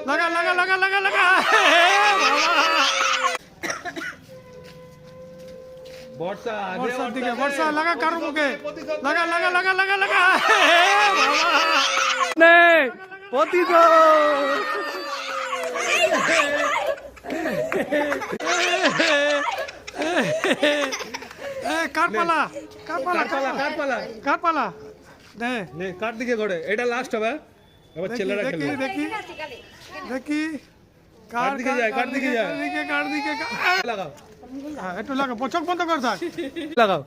লাগা লাগা লাগা লাগা লাগা বর্ষা বর্ষার দিকে বর্ষা লাগা কারো মুখে লাগা লাগা লাগা লাগা লাগা নে পতিত কার পালা কার পালা কার পালা কার পালা দে নে কার দিকে ঘোরে এটা লাস্ট হবে এবার ছেলেরা দেখি খেলবে দেখি দেখি কার দিকে যায় কার দিকে যায় কার দিকে লাগাও একটু লাগা চোখ বন্ধ কর থাক লাগাও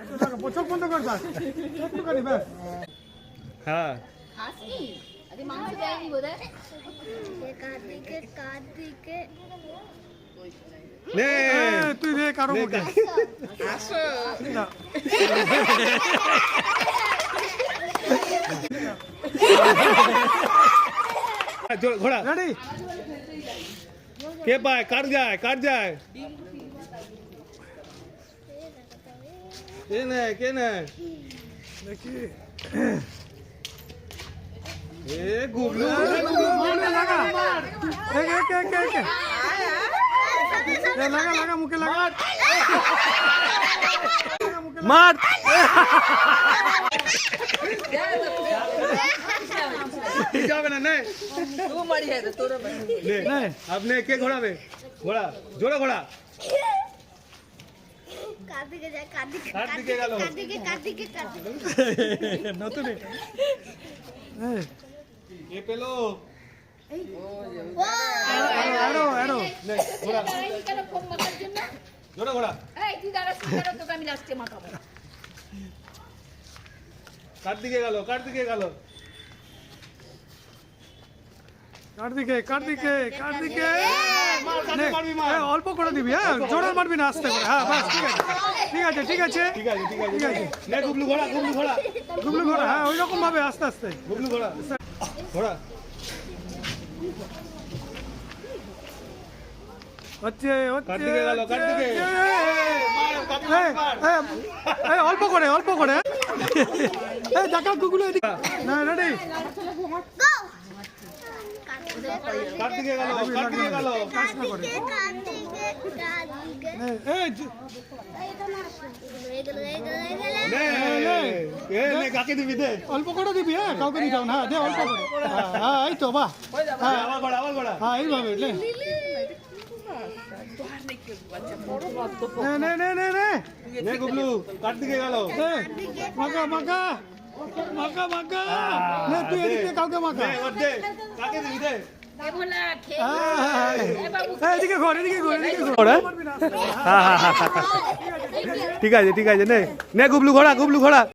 একটু লাগা চোখ বন্ধ কর থাক একটু করি ব্যাস হ্যাঁ হাসি আরে মাংস দেয়নি বোধহয় কার্তিকে নে তুই রে কারো মুখে না। ঘোড়া রেডি কে পায় কার যায় কে নে দেখি এ গুবলু মুখে লাগা লাগা লাগা মুখে লাগা মার যাবে না নে নে আপনি কে ঘোরাবে ঘোড়া জোরে ঘোড়া কার্তিকে যায় কার দিকে গেল কার্তিকে নতুন এ পেলো আরো আরো নে ঘোড়া কেন ফোন মারার জন্য জোরে ঘোড়া এই তুই দাঁড়া তোকে আমি লাস্টে মাখাবো কার দিকে গেল কার্তিকে অল্প করে দিবি হ্যাঁ জোরে মারবি না আস্তে করে হ্যাঁ বাস ঠিক আছে ঠিক আছে ঠিক আছে নে গুবলু ঘোড়া গুবলু ঘোড়া হ্যাঁ ওই রকম ভাবে আস্তে আস্তে গুবলু ঘোড়া ঘোড়া হচ্ছে কার্তিকে গেল কার্তিকে অল্প করে দেখা গুগল না রেডি কার্তিকে গেল নে কাকে দিবি দে অল্প করে দিবি হ্যাঁ কাউকে দিতে হবে না হ্যাঁ দে অল্প করে হ্যাঁ এই তো বাহ আবার ঘোড়া হ্যাঁ এইভাবে নে নে গুবলু কার্তিকে গেল মাকা নে তুই এদিকে কাউকে মাকা দে কাকে দিবি দে এদিকে ঘর ঠিক আছে নে গুবলু ঘোড়া